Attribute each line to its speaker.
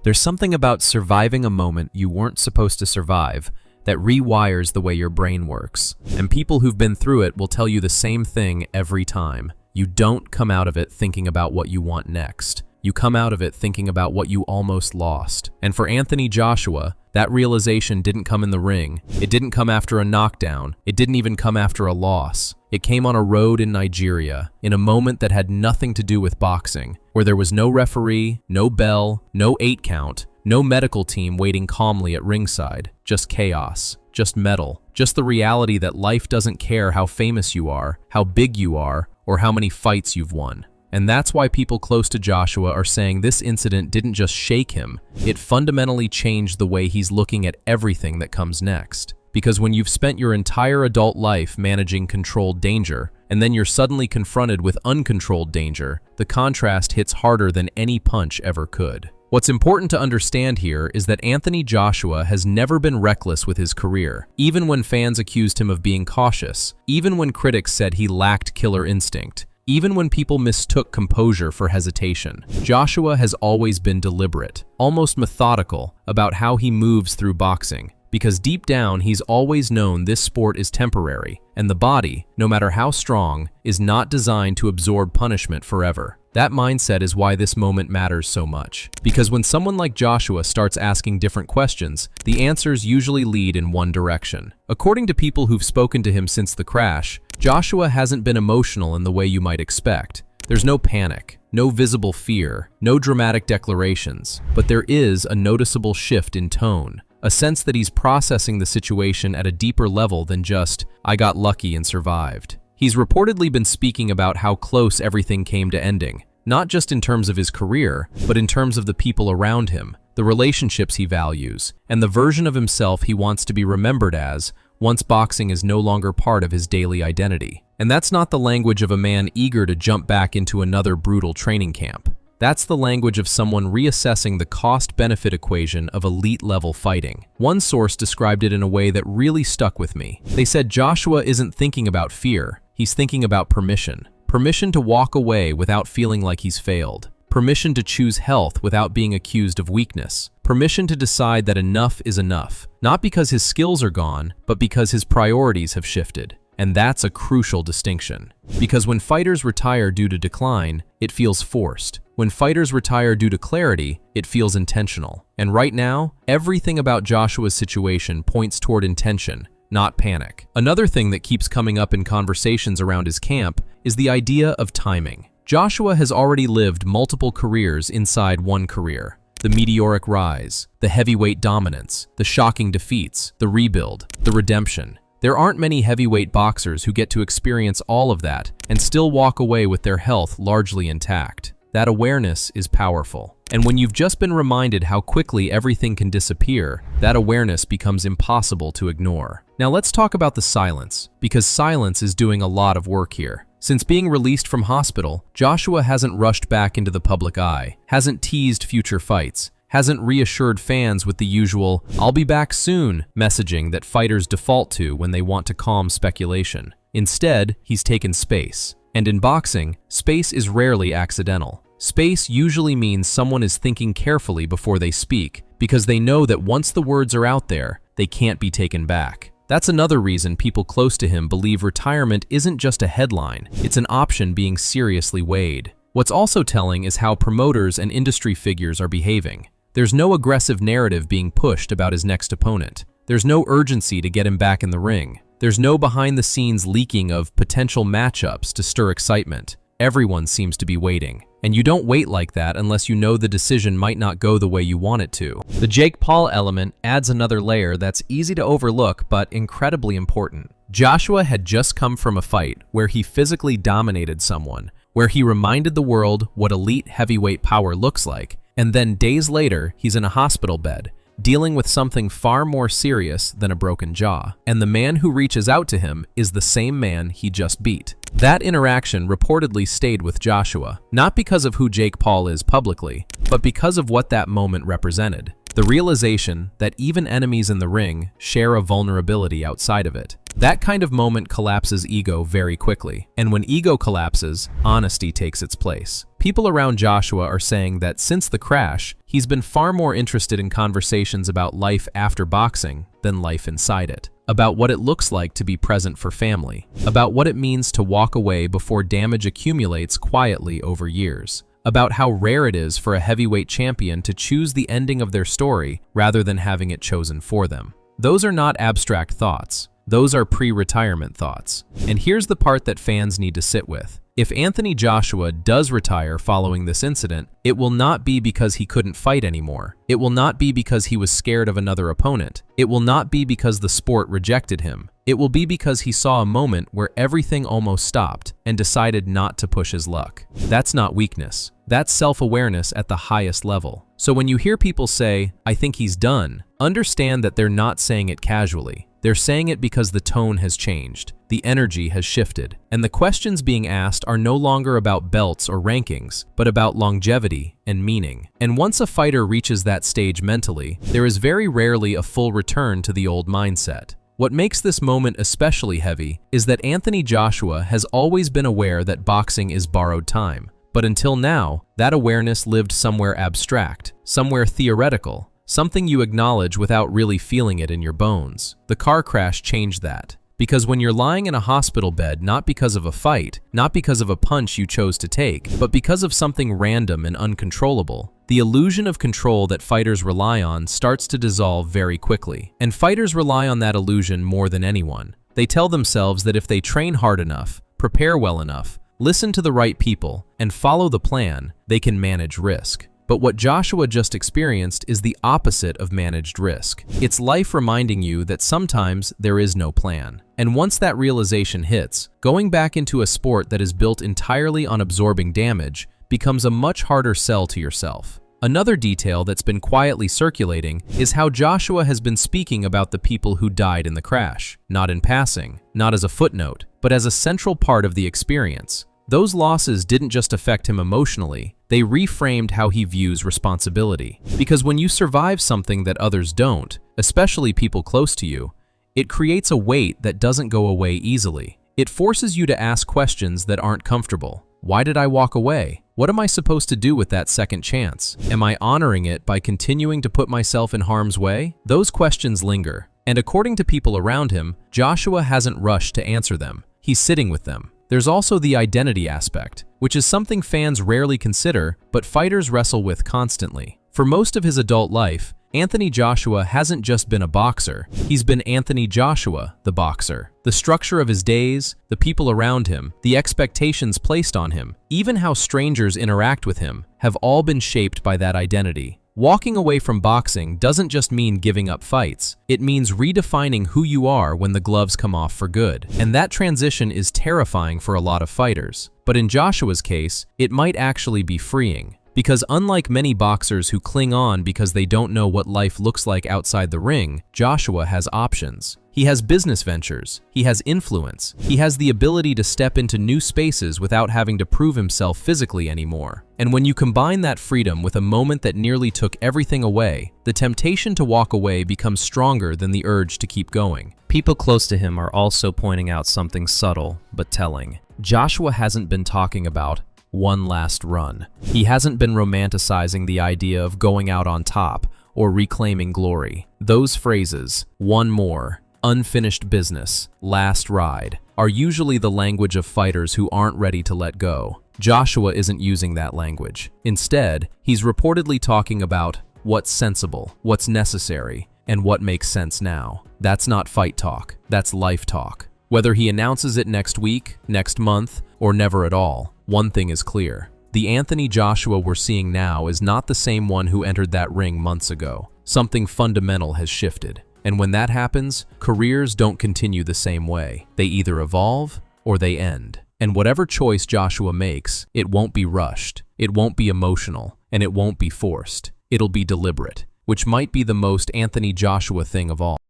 Speaker 1: There's something about surviving a moment you weren't supposed to survive that rewires the way your brain works. And people who've been through it will tell you the same thing every time. You don't come out of it thinking about what you want next. You come out of it thinking about what you almost lost. And for Anthony Joshua, that realization didn't come in the ring. It didn't come after a knockdown. It didn't even come after a loss. It came on a road in Nigeria, in a moment that had nothing to do with boxing, where there was no referee, no bell, no 8 count, no medical team waiting calmly at ringside, just chaos, just metal, just the reality that life doesn't care how famous you are, how big you are, or how many fights you've won. And that's why people close to Joshua are saying this incident didn't just shake him, it fundamentally changed the way he's looking at everything that comes next. Because when you've spent your entire adult life managing controlled danger, and then you're suddenly confronted with uncontrolled danger, the contrast hits harder than any punch ever could. What's important to understand here is that Anthony Joshua has never been reckless with his career, even when fans accused him of being cautious, even when critics said he lacked killer instinct, even when people mistook composure for hesitation. Joshua has always been deliberate, almost methodical, about how he moves through boxing, because deep down he's always known this sport is temporary, and the body, no matter how strong, is not designed to absorb punishment forever. That mindset is why this moment matters so much. Because when someone like Joshua starts asking different questions, the answers usually lead in one direction. According to people who've spoken to him since the crash, Joshua hasn't been emotional in the way you might expect. There's no panic, no visible fear, no dramatic declarations, but there is a noticeable shift in tone, a sense that he's processing the situation at a deeper level than just, "I got lucky and survived." He's reportedly been speaking about how close everything came to ending, not just in terms of his career, but in terms of the people around him, the relationships he values, and the version of himself he wants to be remembered as once boxing is no longer part of his daily identity. And that's not the language of a man eager to jump back into another brutal training camp. That's the language of someone reassessing the cost-benefit equation of elite-level fighting. One source described it in a way that really stuck with me. They said Joshua isn't thinking about fear, he's thinking about permission. Permission to walk away without feeling like he's failed. Permission to choose health without being accused of weakness. Permission to decide that enough is enough, not because his skills are gone, but because his priorities have shifted. And that's a crucial distinction. Because when fighters retire due to decline, it feels forced. When fighters retire due to clarity, it feels intentional. And right now, everything about Joshua's situation points toward intention, not panic. Another thing that keeps coming up in conversations around his camp is the idea of timing. Joshua has already lived multiple careers inside one career. The meteoric rise, the heavyweight dominance, the shocking defeats, the rebuild, the redemption. There aren't many heavyweight boxers who get to experience all of that and still walk away with their health largely intact. That awareness is powerful. And when you've just been reminded how quickly everything can disappear, that awareness becomes impossible to ignore. Now let's talk about the silence, because silence is doing a lot of work here. Since being released from hospital, Joshua hasn't rushed back into the public eye, hasn't teased future fights, hasn't reassured fans with the usual "I'll be back soon" messaging that fighters default to when they want to calm speculation. Instead, he's taken space. And in boxing, space is rarely accidental. Space usually means someone is thinking carefully before they speak, because they know that once the words are out there, they can't be taken back. That's another reason people close to him believe retirement isn't just a headline, it's an option being seriously weighed. What's also telling is how promoters and industry figures are behaving. There's no aggressive narrative being pushed about his next opponent. There's no urgency to get him back in the ring. There's no behind-the-scenes leaking of potential matchups to stir excitement. Everyone seems to be waiting. And you don't wait like that unless you know the decision might not go the way you want it to. The Jake Paul element adds another layer that's easy to overlook but incredibly important. Joshua had just come from a fight where he physically dominated someone, where he reminded the world what elite heavyweight power looks like, and then days later, he's in a hospital bed, dealing with something far more serious than a broken jaw. And the man who reaches out to him is the same man he just beat. That interaction reportedly stayed with Joshua, not because of who Jake Paul is publicly, but because of what that moment represented. The realization that even enemies in the ring share a vulnerability outside of it. That kind of moment collapses ego very quickly. And when ego collapses, honesty takes its place. People around Joshua are saying that since the crash, he's been far more interested in conversations about life after boxing than life inside it. About what it looks like to be present for family. About what it means to walk away before damage accumulates quietly over years. About how rare it is for a heavyweight champion to choose the ending of their story rather than having it chosen for them. Those are not abstract thoughts. Those are pre-retirement thoughts. And here's the part that fans need to sit with. If Anthony Joshua does retire following this incident, it will not be because he couldn't fight anymore. It will not be because he was scared of another opponent. It will not be because the sport rejected him. It will be because he saw a moment where everything almost stopped and decided not to push his luck. That's not weakness. That's self-awareness at the highest level. So when you hear people say, "I think he's done," understand that they're not saying it casually. They're saying it because the tone has changed, the energy has shifted, and the questions being asked are no longer about belts or rankings, but about longevity and meaning. And once a fighter reaches that stage mentally, there is very rarely a full return to the old mindset. What makes this moment especially heavy is that Anthony Joshua has always been aware that boxing is borrowed time. But until now, that awareness lived somewhere abstract, somewhere theoretical, something you acknowledge without really feeling it in your bones. The car crash changed that. Because when you're lying in a hospital bed, not because of a fight, not because of a punch you chose to take, but because of something random and uncontrollable, the illusion of control that fighters rely on starts to dissolve very quickly. And fighters rely on that illusion more than anyone. They tell themselves that if they train hard enough, prepare well enough, listen to the right people, and follow the plan, they can manage risk. But what Joshua just experienced is the opposite of managed risk. It's life reminding you that sometimes there is no plan. And once that realization hits, going back into a sport that is built entirely on absorbing damage becomes a much harder sell to yourself. Another detail that's been quietly circulating is how Joshua has been speaking about the people who died in the crash, not in passing, not as a footnote, but as a central part of the experience. Those losses didn't just affect him emotionally, they reframed how he views responsibility. Because when you survive something that others don't, especially people close to you, it creates a weight that doesn't go away easily. It forces you to ask questions that aren't comfortable. Why did I walk away? What am I supposed to do with that second chance? Am I honoring it by continuing to put myself in harm's way? Those questions linger. And according to people around him, Joshua hasn't rushed to answer them. He's sitting with them. There's also the identity aspect, which is something fans rarely consider, but fighters wrestle with constantly. For most of his adult life, Anthony Joshua hasn't just been a boxer, he's been Anthony Joshua, the boxer. The structure of his days, the people around him, the expectations placed on him, even how strangers interact with him, have all been shaped by that identity. Walking away from boxing doesn't just mean giving up fights. It means redefining who you are when the gloves come off for good. And that transition is terrifying for a lot of fighters. But in Joshua's case, it might actually be freeing. Because unlike many boxers who cling on because they don't know what life looks like outside the ring, Joshua has options. He has business ventures, he has influence, he has the ability to step into new spaces without having to prove himself physically anymore. And when you combine that freedom with a moment that nearly took everything away, the temptation to walk away becomes stronger than the urge to keep going. People close to him are also pointing out something subtle but telling. Joshua hasn't been talking about one last run. He hasn't been romanticizing the idea of going out on top or reclaiming glory. Those phrases, one more, unfinished business, last ride, are usually the language of fighters who aren't ready to let go. Joshua isn't using that language. Instead, he's reportedly talking about what's sensible, what's necessary, and what makes sense now. That's not fight talk, that's life talk. Whether he announces it next week, next month, or never at all, one thing is clear. The Anthony Joshua we're seeing now is not the same one who entered that ring months ago. Something fundamental has shifted. And when that happens, careers don't continue the same way. They either evolve or they end. And whatever choice Joshua makes, it won't be rushed, it won't be emotional, and it won't be forced. It'll be deliberate, which might be the most Anthony Joshua thing of all.